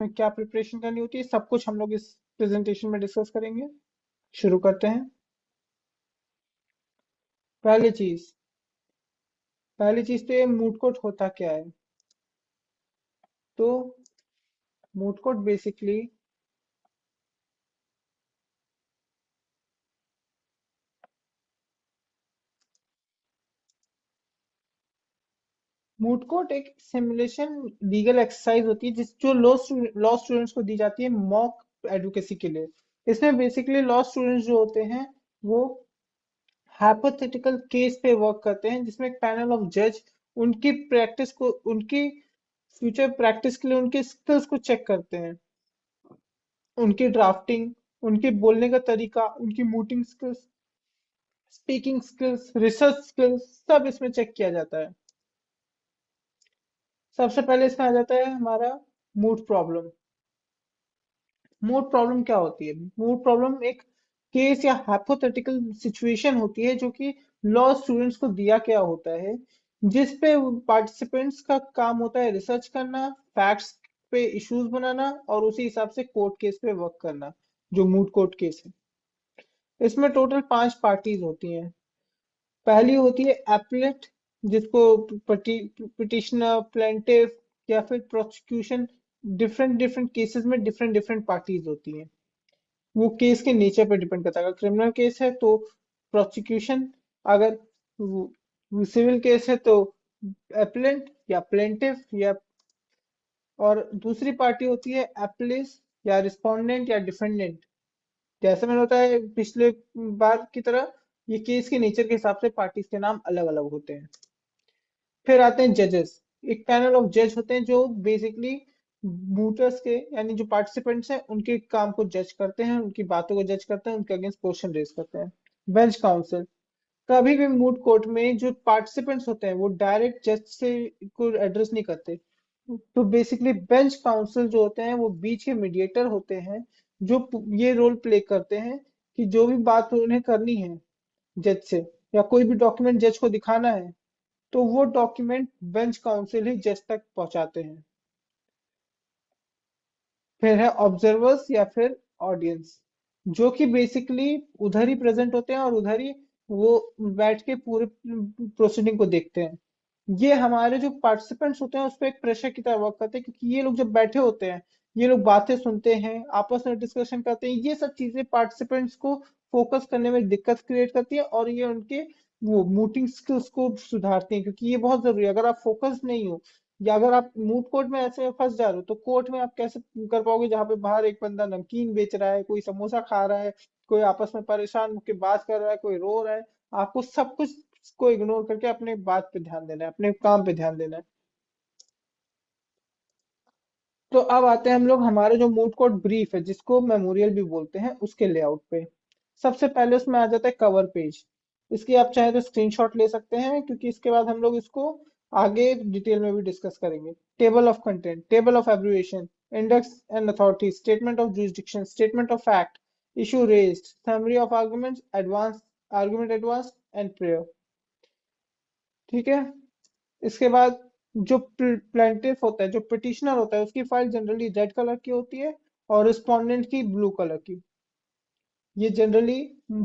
में क्या प्रिपरेशन करनी होती है, सब कुछ हम लोग इस प्रेजेंटेशन में डिस्कस करेंगे। शुरू करते हैं। पहली चीज पहली चीज तो ये मूड कोर्ट होता क्या है। तो moot court basically moot court एक सिमुलेशन लीगल एक्सरसाइज होती है जिस जो लॉ स्टूडेंट्स को दी जाती है मॉक एडवोकेसी के लिए। इसमें बेसिकली लॉ स्टूडेंट्स जो होते हैं वो हाइपोथेटिकल केस पे वर्क करते हैं, जिसमें एक पैनल ऑफ जज उनकी फ्यूचर प्रैक्टिस के लिए उनके स्किल्स को चेक करते हैं। उनकी ड्राफ्टिंग, उनके बोलने का तरीका, उनकी mooting skills, speaking skills, research skills, सब इसमें चेक किया जाता है। सबसे पहले इसमें आ जाता है हमारा मूड प्रॉब्लम। मूड प्रॉब्लम क्या होती है? मूड प्रॉब्लम एक केस या हाइपोथेटिकल सिचुएशन होती है जो कि लॉ स्टूडेंट्स को दिया क्या होता है, जिस पे पार्टिसिपेंट्स का काम होता है रिसर्च करना, फैक्ट्स पे इश्यूज बनाना और उसी हिसाब से कोर्ट केस पे वर्क करना, जो मूड कोर्ट केस है। इसमें टोटल 5 पार्टीज होती हैं। पहली होती है एपलेट, जिसको पिटिशनर, प्लेंटिफ या फिर प्रोसिक्यूशन, डिफरेंट डिफरेंट केसेस में डिफरेंट डिफरेंट पार्टीज होती हैं। वो केस के नेचर पे डिपेंड करता है। अगर क्रिमिनल केस है तो प्रोसिक्यूशन, अगर सिविल केस है तो एपलेंट या प्लेंटिफ या, और दूसरी पार्टी होती है एपलिस या रिस्पोंडेंट या डिफेंडेंट। जैसे मैंने बताया पिछले बार की तरह, ये केस के नेचर के हिसाब से पार्टीज के नाम अलग अलग होते हैं। फिर आते हैं जजेस। एक पैनल ऑफ जज होते हैं जो बेसिकली वोटर्स के यानी जो पार्टिसिपेंट्स हैं उनके काम को जज करते हैं, उनकी बातों को जज करते हैं, उनके अगेंस्ट क्वेश्चन रेज करते हैं। बेंच काउंसिल, कभी भी मूड कोर्ट में जो पार्टिसिपेंट्स होते हैं वो डायरेक्ट जज से को एड्रेस नहीं करते। तो बेसिकली बेंच काउंसिल जो होते हैं वो बीच के मीडिएटर होते हैं, जो ये रोल प्ले करते हैं कि जो भी बात उन्हें करनी है जज से, या कोई भी डॉक्यूमेंट जज को दिखाना है, तो वो डॉक्यूमेंट बेंच काउंसिल ही जज तक पहुंचाते हैं। फिर है ऑब्जर्वर्स या फिर ऑडियंस, जो कि बेसिकली उधर ही प्रेजेंट होते हैं और उधर ही वो बैठ के पूरे प्रोसीडिंग को देखते हैं। ये हमारे जो पार्टिसिपेंट्स होते हैं उस पर एक प्रेशर की तरह वर्क करते हैं, क्योंकि ये लोग जब बैठे होते हैं, ये लोग बातें सुनते हैं, आपस में डिस्कशन करते हैं। ये सब चीजें पार्टिसिपेंट्स को फोकस करने में दिक्कत क्रिएट करती है और ये उनके वो मूटिंग स्किल्स को सुधारती है, क्योंकि ये बहुत जरूरी है। अगर आप फोकस नहीं हो या अगर आप मूड कोर्ट में ऐसे में फंस जा रहे हो, तो कोर्ट में आप कैसे कर पाओगे जहाँ पे बाहर एक बंदा नमकीन बेच रहा है, कोई समोसा खा रहा है, कोई आपस में परेशान होकर बात कर रहा है, कोई रो रहा है। आपको सब कुछ को इग्नोर करके अपने बात पे ध्यान देना है, अपने काम पे ध्यान देना है। तो अब आते हैं हम लोग हमारे जो मूड कोर्ट ब्रीफ है, जिसको मेमोरियल भी बोलते हैं, उसके लेआउट पे। सबसे पहले उसमें आ जाता है कवर पेज। इसकी आप चाहे तो स्क्रीनशॉट ले सकते हैं, क्योंकि इसके बाद हम लोग इसको आगे डिटेल में भी डिस्कस करेंगे। Table of content, table of abbreviation, index and authority, statement of jurisdiction, statement of fact, issue raised, summary of arguments, advance argument advance and prayer. ठीक है। इसके बाद जो प्लेंटिफ होता है, जो पिटिशनर होता है, उसकी फाइल जनरली रेड कलर की होती है और रिस्पोंडेंट की ब्लू कलर की। ये जनरली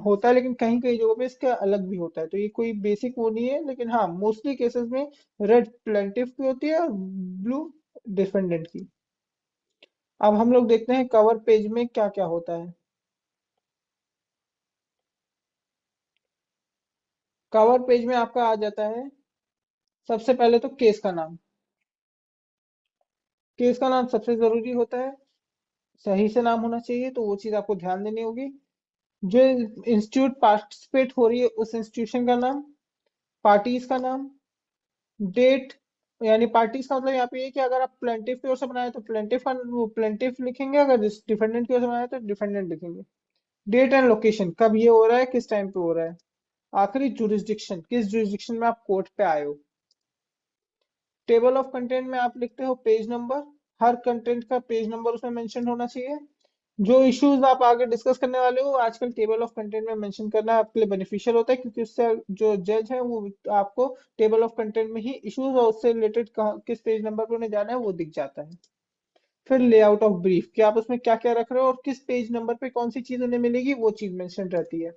होता है, लेकिन कहीं कहीं जगहों पे इसका अलग भी होता है। तो ये कोई बेसिक वो नहीं है, लेकिन हाँ मोस्टली केसेस में रेड प्लेंटिफ की होती है और ब्लू डिफेंडेंट की। अब हम लोग देखते हैं कवर पेज में क्या क्या होता है। कवर पेज में आपका आ जाता है सबसे पहले तो केस का नाम। केस का नाम सबसे जरूरी होता है, सही से नाम होना चाहिए, तो वो चीज आपको ध्यान देनी होगी। जो इंस्टीट्यूट पार्टिसिपेट हो रही है उस इंस्टीट्यूशन का नाम, पार्टीज का नाम, डेट। यानी पार्टीज का मतलब यहाँ पे ये कि अगर आप प्लेंटिफ की ओर से बनाए तो प्लेंटिफ का वो प्लेंटिफ लिखेंगे, अगर डिफेंडेंट की ओर से बनाए तो डिफेंडेंट लिखेंगे। डेट एंड लोकेशन, कब ये हो रहा है, किस टाइम पे हो रहा है। आखिरी जुरिस्डिक्शन, किस जुरिस्डिक्शन में आप कोर्ट पे आए हो। टेबल ऑफ कंटेंट में आप लिखते हो पेज नंबर। हर कंटेंट का पेज नंबर उसमें मेंशन होना चाहिए। जो इश्यूज आप आगे डिस्कस करने वाले हो, आजकल टेबल ऑफ कंटेंट में मेंशन करना आपके लिए बेनिफिशियल होता है, क्योंकि उससे जो जज है वो आपको टेबल ऑफ कंटेंट में ही इश्यूज और उससे रिलेटेड किस पेज नंबर पर उन्हें जाना है वो दिख जाता है। फिर लेआउट ऑफ ब्रीफ कि आप उसमें क्या क्या रख रहे हो और किस पेज नंबर पे कौन सी चीज उन्हें मिलेगी, वो चीज मेंशन रहती है।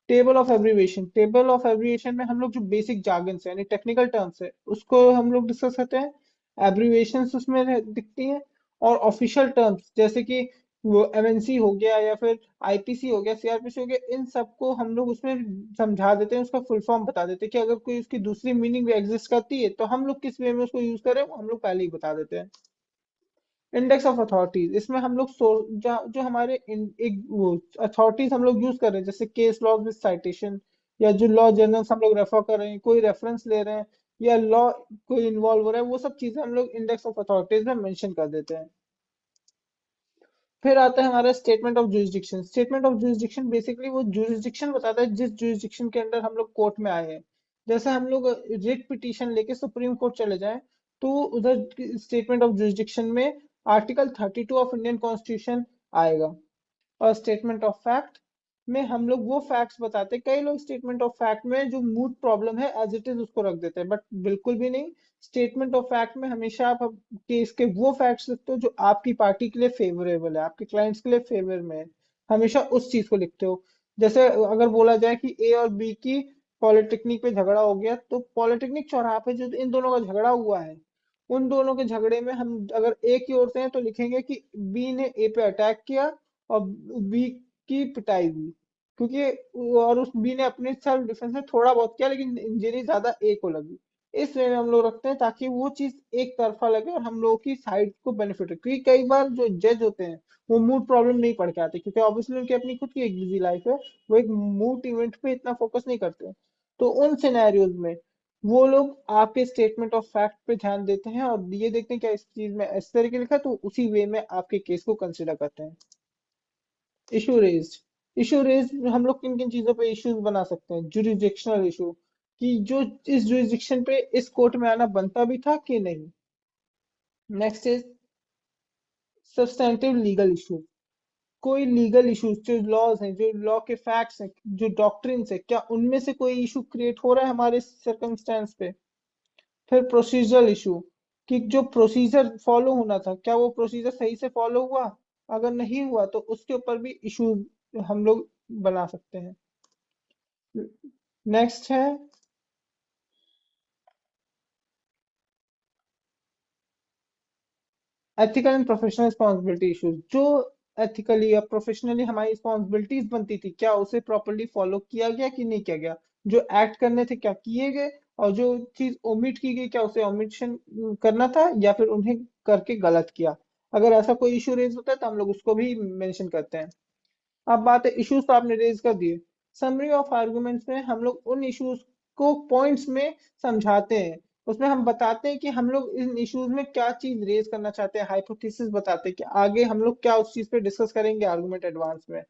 Table of abbreviation, table of abbreviation में हम लोग जो बेसिक जार्गन्स है यानी टेक्निकल टर्म्स है उसको हम लोग डिस्कस करते हैं। एब्रीविएशंस उसमें दिखती हैं। और ऑफिशियल टर्म्स जैसे कि वो एमएनसी हो गया या फिर आईपीसी हो गया, सीआरपीसी हो गया, इन सबको हम लोग उसमें समझा देते हैं, उसका फुल फॉर्म बता देते हैं कि अगर कोई उसकी दूसरी मीनिंग भी एग्जिस्ट करती है तो हम लोग किस वे में उसको यूज करें वो हम लोग पहले ही बता देते हैं। इंडेक्स ऑफ अथॉरिटीज, इसमें हम लोग जो हमारे एक वो अथॉरिटीज हम लोग यूज कर रहे हैं जैसे केस लॉ विद साइटेशन, या जो लॉ जर्नल्स हम लोग रेफर कर रहे हैं, कोई रेफरेंस ले रहे हैं, या लॉ कोई इन्वॉल्व हो रहा है, वो सब चीजें हम लोग इंडेक्स ऑफ अथॉरिटीज में मेंशन कर देते हैं। फिर आता है हमारा statement of jurisdiction. Statement of jurisdiction basically वो जुरिसडिक्शन बताता है जिस जुरिसडिक्शन के अंडर हम लोग कोर्ट में आए हैं। जैसे हम लोग रिट पिटीशन लेके सुप्रीम कोर्ट चले जाएं तो उधर स्टेटमेंट ऑफ जुरिसडिक्शन में आर्टिकल 32 ऑफ इंडियन कॉन्स्टिट्यूशन आएगा। और स्टेटमेंट ऑफ फैक्ट में हम लोग वो फैक्ट्स बताते हैं। कई लोग स्टेटमेंट ऑफ फैक्ट में जो मूड प्रॉब्लम है एज इट इज उसको रख देते हैं, बट बिल्कुल भी नहीं। स्टेटमेंट ऑफ फैक्ट में हमेशा आप केस के वो फैक्ट्स लिखते हो जो आपकी पार्टी के लिए फेवरेबल है, आपके क्लाइंट्स के लिए फेवर में है। हमेशा उस चीज को लिखते हो। जैसे अगर बोला जाए कि ए और बी की पॉलिटेक्निक पे झगड़ा हो गया, तो पॉलिटेक्निक चौराहा पे जो इन दोनों का झगड़ा हुआ है, उन दोनों के झगड़े में हम अगर ए की ओर से हैं तो लिखेंगे कि बी ने ए पे अटैक किया और बी की पिटाई हुई, क्योंकि और उस बी ने अपने सेल्फ डिफेंस में थोड़ा बहुत किया लेकिन इंजरी ज्यादा ए को लगी। इस वे में हम लोग रखते हैं ताकि वो चीज एक तरफा लगे और हम लोगों की साइड को बेनिफिट हो, क्योंकि कई बार जो जज होते हैं वो मूड प्रॉब्लम नहीं पढ़ के आते, क्योंकि ऑब्वियसली उनकी अपनी खुद की एक बिजी लाइफ है, वो एक मूड इवेंट पे इतना फोकस नहीं करते। तो उन सिनेरियोज में वो लोग आपके स्टेटमेंट ऑफ फैक्ट पे ध्यान देते हैं और ये देखते हैं क्या इस चीज में इस तरीके लिखा है, तो उसी वे में आपके केस को कंसिडर करते हैं। इशू रेज्ड, इशू रेज्ड हम लोग किन किन चीजों पे इश्यूज बना सकते हैं। जुरिसडिक्शनल इशू कि जो इस जुरिसडिक्शन पे इस कोर्ट में आना बनता भी था कि नहीं। Next is substantive legal issue, कोई लीगल इश्यूज जो लॉज हैं, जो लॉ के फैक्ट्स हैं, जो डॉक्ट्रिन्स है, क्या उनमें से कोई इशू क्रिएट हो रहा है हमारे सर्कमस्टेंस पे। फिर प्रोसीजरल इशू कि जो प्रोसीजर फॉलो होना था क्या वो प्रोसीजर सही से फॉलो हुआ, अगर नहीं हुआ तो उसके ऊपर भी इशू हम लोग बना सकते हैं। नेक्स्ट है ethical and professional responsibility issues, जो एथिकली या प्रोफेशनली हमारी रिस्पॉन्सिबिलिटीज बनती थी क्या उसे प्रॉपरली फॉलो किया गया कि नहीं किया गया, जो एक्ट करने थे क्या किए गए, और जो चीज ओमिट की गई क्या उसे ओमिशन करना था या फिर उन्हें करके गलत किया। अगर ऐसा कोई इशू रेज होता है तो हम लोग उसको भी मेंशन करते हैं। अब बात है इश्यूज तो आपने रेज कर दिए। समरी ऑफ आर्गुमेंट्स में हम लोग उन इश्यूज को पॉइंट्स में समझाते हैं। उसमें हम बताते हैं कि हम लोग इन इश्यूज में क्या चीज रेज करना चाहते हैं, हाइपोथेसिस बताते हैं कि आगे हम लोग क्या उस चीज पे डिस्कस करेंगे आर्गुमेंट एडवांस में।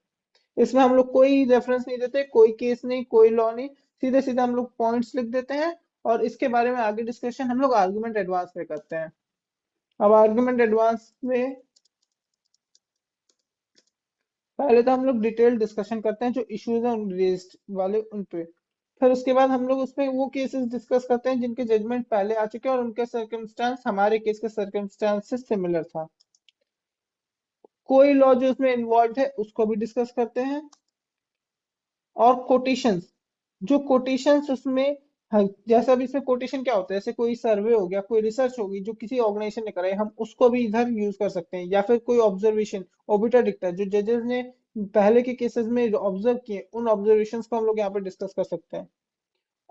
इसमें हम लोग कोई रेफरेंस नहीं देते, कोई केस नहीं, कोई लॉ नहीं, सीधे सीधे हम लोग पॉइंट्स लिख देते हैं और इसके बारे में आगे डिस्कशन हम लोग आर्गुमेंट एडवांस में करते हैं। अब आर्गुमेंट एडवांस में पहले तो हम लोग डिटेल डिस्कशन करते हैं जो इश्यूज हैं उन रेज्ड वाले उन पे। फिर उसके बाद हम लोग उसमें वो केसेस डिस्कस करते हैं जिनके जजमेंट पहले आ चुके हैं और उनके सर्कमस्टांस हमारे केस के सर्कमस्टांस से सिमिलर था। कोई लॉ जो उसमें इन्वॉल्व है उसको भी डिस्कस करते हैं। और कोटेशंस, जो कोटेशंस उसमें, हाँ, जैसा भी इसमें कोटेशन क्या होता है, जैसे कोई सर्वे हो गया, कोई रिसर्च होगी जो किसी ऑर्गेनाइजेशन ने कराई, हम उसको भी इधर यूज कर सकते हैं। या फिर कोई ऑब्जर्वेशन, ओबिटा डिक्टा, जो जजेस ने पहले के केसेस में ऑब्जर्व किए, उन ऑब्जर्वेशंस को हम लोग यहाँ पे डिस्कस कर सकते हैं।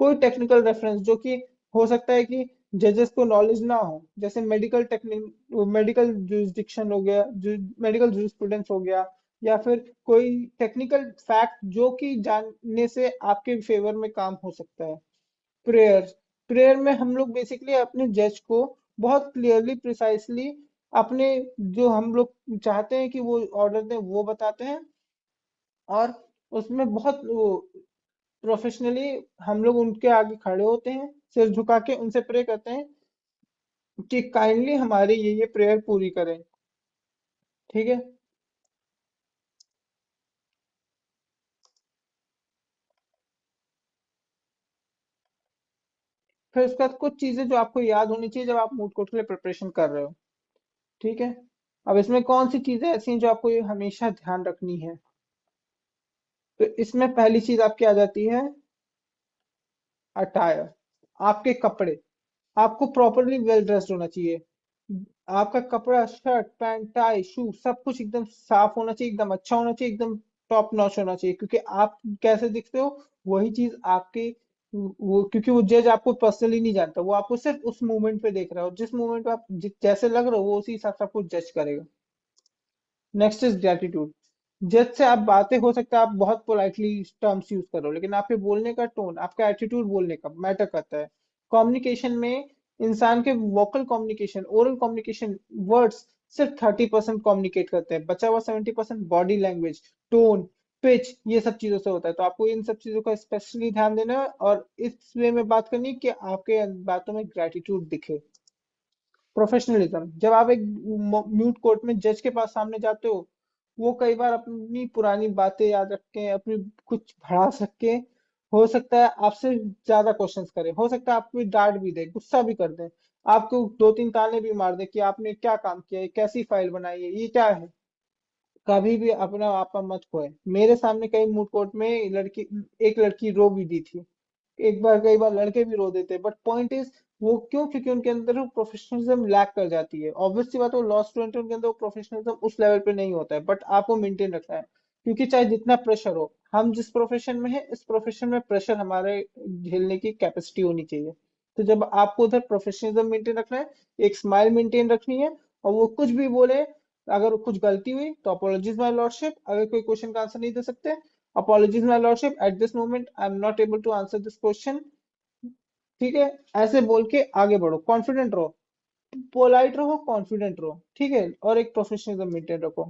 कोई टेक्निकल रेफरेंस जो कि हो सकता है कि जजेस को नॉलेज ना हो, जैसे मेडिकल टेक्निक, मेडिकल जुरिसडिक्शन हो गया, मेडिकल जुरिस्प्रूडेंस हो गया, या फिर कोई टेक्निकल फैक्ट जो कि जानने से आपके फेवर में काम हो सकता है। प्रेयर, प्रेयर में हम लोग बेसिकली अपने जज को बहुत क्लियरली प्रिसाइसली अपने जो हम लोग चाहते हैं कि वो ऑर्डर दें वो बताते हैं। और उसमें बहुत वो प्रोफेशनली हम लोग उनके आगे खड़े होते हैं, सिर झुका के उनसे प्रे करते हैं कि काइंडली हमारी ये प्रेयर पूरी करें। ठीक है। फिर उसके बाद कुछ चीजें जो आपको याद होनी चाहिए जब आप मूड कोर्ट के लिए प्रिपरेशन कर रहे हो। ठीक है। अब इसमें कौन सी चीजें ऐसी हैं जो आपको ये हमेशा ध्यान रखनी है? तो इसमें पहली चीज आपकी आ जाती है अटायर, आपके कपड़े। आपको प्रॉपरली वेल ड्रेस्ड होना चाहिए। आपका कपड़ा, शर्ट पैंट टाई शू सब कुछ एकदम साफ होना चाहिए, एकदम अच्छा होना चाहिए, एकदम टॉप नॉच होना चाहिए, क्योंकि आप कैसे दिखते हो वही चीज आपके, वो क्योंकि वो जज आपको पर्सनली नहीं जानता, वो आपको सिर्फ उस मोमेंट पे देख रहा है, और जिस मोमेंट पे आप जैसे लग रहे हो वो उसी हिसाब से आपको जज करेगा। Next is gratitude. जज से आप बातें, हो सकता है आप बहुत पोलाइटली टर्म्स यूज करो, लेकिन आपके बोलने का टोन, आपका एटीट्यूड बोलने का मैटर करता है। कम्युनिकेशन में इंसान के vocal communication, oral communication, words सिर्फ 30% कम्युनिकेट करते हैं, बचा हुआ 70% बॉडी लैंग्वेज, टोन, पिच, ये सब चीजों से होता है। तो आपको इन सब चीजों का स्पेशली ध्यान देना है, और इस वे में बात करनी है कि आपके बातों में ग्रेटिट्यूड दिखे। प्रोफेशनलिज्म, जब आप एक म्यूट कोर्ट में जज के पास सामने जाते हो, वो कई बार अपनी पुरानी बातें याद रख के, अपनी कुछ भड़ास रख के, हो सकता है आपसे ज्यादा क्वेश्चंस करे, हो सकता है आपको डांट भी दे, गुस्सा भी कर दे, आपको दो तीन ताने भी मार दे कि आपने क्या काम किया है, कैसी फाइल बनाई है, ये क्या है। कभी भी अपना आपा मत खोए। मेरे सामने कई मूड कोर्ट में लड़की, एक लड़की रो भी दी थी, एक बार, कई बार लड़के भी रो देते हैं, बट पॉइंट इज, वो क्यों? क्योंकि उनके अंदर वो प्रोफेशनलिज्म लैक कर जाती है। ऑब्वियस सी बात है, वो लॉ स्टूडेंट है, उनके अंदर वो प्रोफेशनलिज्म उस लेवल पे नहीं होता है, बट आपको मेंटेन रखना है, क्योंकि चाहे जितना प्रेशर हो, हम जिस प्रोफेशन में है, इस प्रोफेशन में प्रेशर हमारे झेलने की कैपेसिटी होनी चाहिए। तो जब आपको उधर प्रोफेशनलिज्म मेंटेन रखना है, एक स्माइल मेंटेन रखनी है, और वो कुछ भी बोले, अगर कुछ गलती हुई तो अपोलॉजीज माय लॉर्डशिप, अगर कोई क्वेश्चन का आंसर नहीं दे सकते, apologies my lordship, at this moment I'm not able to answer this question। ठीक है, ऐसे बोल के आगे बढ़ो, कॉन्फिडेंट रहो, पोलाइट रहो, कॉन्फिडेंट रहो, ठीक है, और एक प्रोफेशनलिज्म मेंटेन रखो।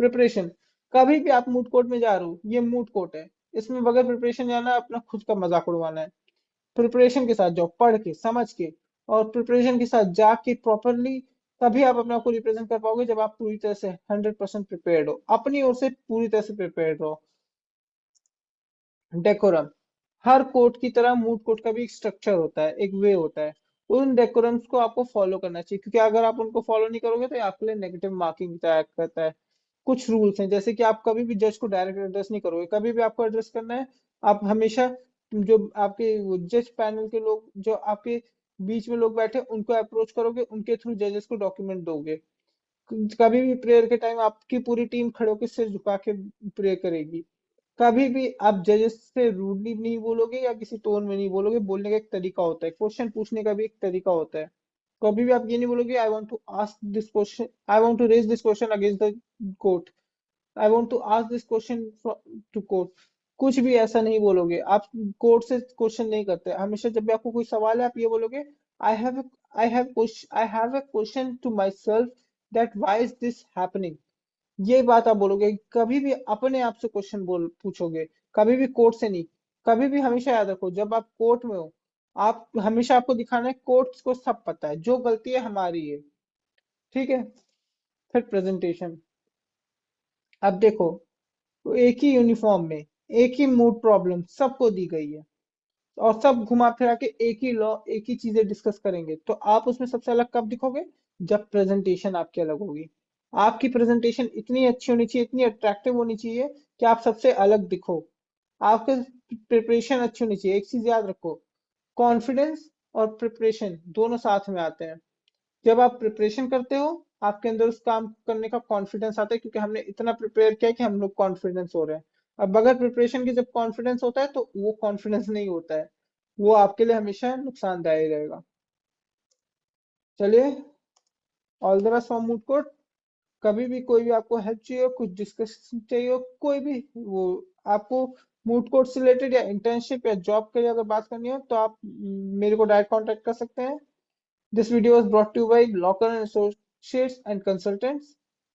प्रिपरेशन, कभी भी आप मूड कोर्ट में जा रहे हो, ये मूड कोर्ट है, इसमें बगैर प्रिपरेशन जाना है, अपना खुद का मजाक उड़वाना है। प्रिपरेशन के साथ जाओ, पढ़ के समझ के, और प्रिपरेशन के साथ जाके प्रॉपरली, तभी आप अपने आप को रिप्रेजेंट कर पाओगे, जब आप पूरी तरह से 100% प्रिपेयर्ड हो, अपनी ओर से पूरी तरह से प्रिपेयर्ड हो। डेकोरम, हर कोर्ट की तरह मूड कोर्ट का भी एक स्ट्रक्चर होता है, एक वे होता है, उन डेकोरम्स को आपको फॉलो करना चाहिए, क्योंकि अगर आप उनको फॉलो नहीं करोगे तो ये आपके लिए नेगेटिव मार्किंग करता है। कुछ रूल्स हैं, जैसे कि आप कभी भी जज को डायरेक्ट एड्रेस नहीं करोगे, कभी भी आपको एड्रेस करना है, आप हमेशा जो आपके जज पैनल के लोग, जो आपके बीच में लोग बैठे, उनको अप्रोच करोगे, उनके थ्रू जजेस को डॉक्यूमेंट दोगे। कभी भी प्रेयर के टाइम आपकी पूरी टीम खड़े होकर सिर झुका के प्रे करेगी। कभी भी आप जजेस से रूडली नहीं बोलोगे, या किसी टोन में नहीं बोलोगे, बोलने का एक तरीका होता है, क्वेश्चन पूछने का भी एक तरीका होता है। कभी भी आप ये नहीं बोलोगे, I want to ask this question, I want to raise this question against the court, I want to ask this question to court. कुछ भी ऐसा नहीं बोलोगे, आप कोर्ट से क्वेश्चन नहीं करते, हमेशा जब भी आपको कोई सवाल है, आप ये बोलोगे, I have I have a question to myself, that why is this happening. ये बात आप बोलोगे, कभी भी अपने आप से क्वेश्चन बोल पूछोगे, कभी भी कोर्ट से नहीं। कभी भी हमेशा याद रखो, जब आप कोर्ट में हो, आप हमेशा, आपको दिखाना है कोर्ट्स को सब पता है, जो गलती है हमारी है। ठीक है। फिर प्रेजेंटेशन, अब देखो, तो एक ही यूनिफॉर्म में एक ही मूड प्रॉब्लम सबको दी गई है, और सब घुमा फिरा के एक ही लॉ, एक ही चीजें डिस्कस करेंगे, तो आप उसमें सबसे अलग कब दिखोगे? जब प्रेजेंटेशन आपकी अलग होगी। आपकी प्रेजेंटेशन इतनी अच्छी होनी चाहिए, इतनी अट्रैक्टिव होनी चाहिए कि आप सबसे अलग दिखो। आपके प्रिपरेशन अच्छी होनी चाहिए। एक चीज याद रखो, कॉन्फिडेंस और प्रिपरेशन दोनों साथ में आते हैं। जब आप प्रिपरेशन करते हो, आपके अंदर उस काम करने का कॉन्फिडेंस आता है, क्योंकि हमने इतना प्रिपेयर किया है कि हम लोग कॉन्फिडेंस हो रहे हैं। अब बगैर प्रिपरेशन के जब कॉन्फिडेंस होता है, तो वो कॉन्फिडेंस नहीं होता है, वो आपके लिए हमेशा नुकसानदायक रहेगा। चलिए, all the best for moot court. कभी भी कोई भी आपको हेल्प चाहिए हो, कुछ डिस्कशन चाहिए हो, कोई भी, वो आपको मूड कोर्ट से रिलेटेड या इंटर्नशिप या जॉब के लिए अगर बात करनी हो, तो आप मेरे को डायरेक्ट कांटेक्ट कर सकते हैं। This video was brought to you by Locker and Associates and Consultants.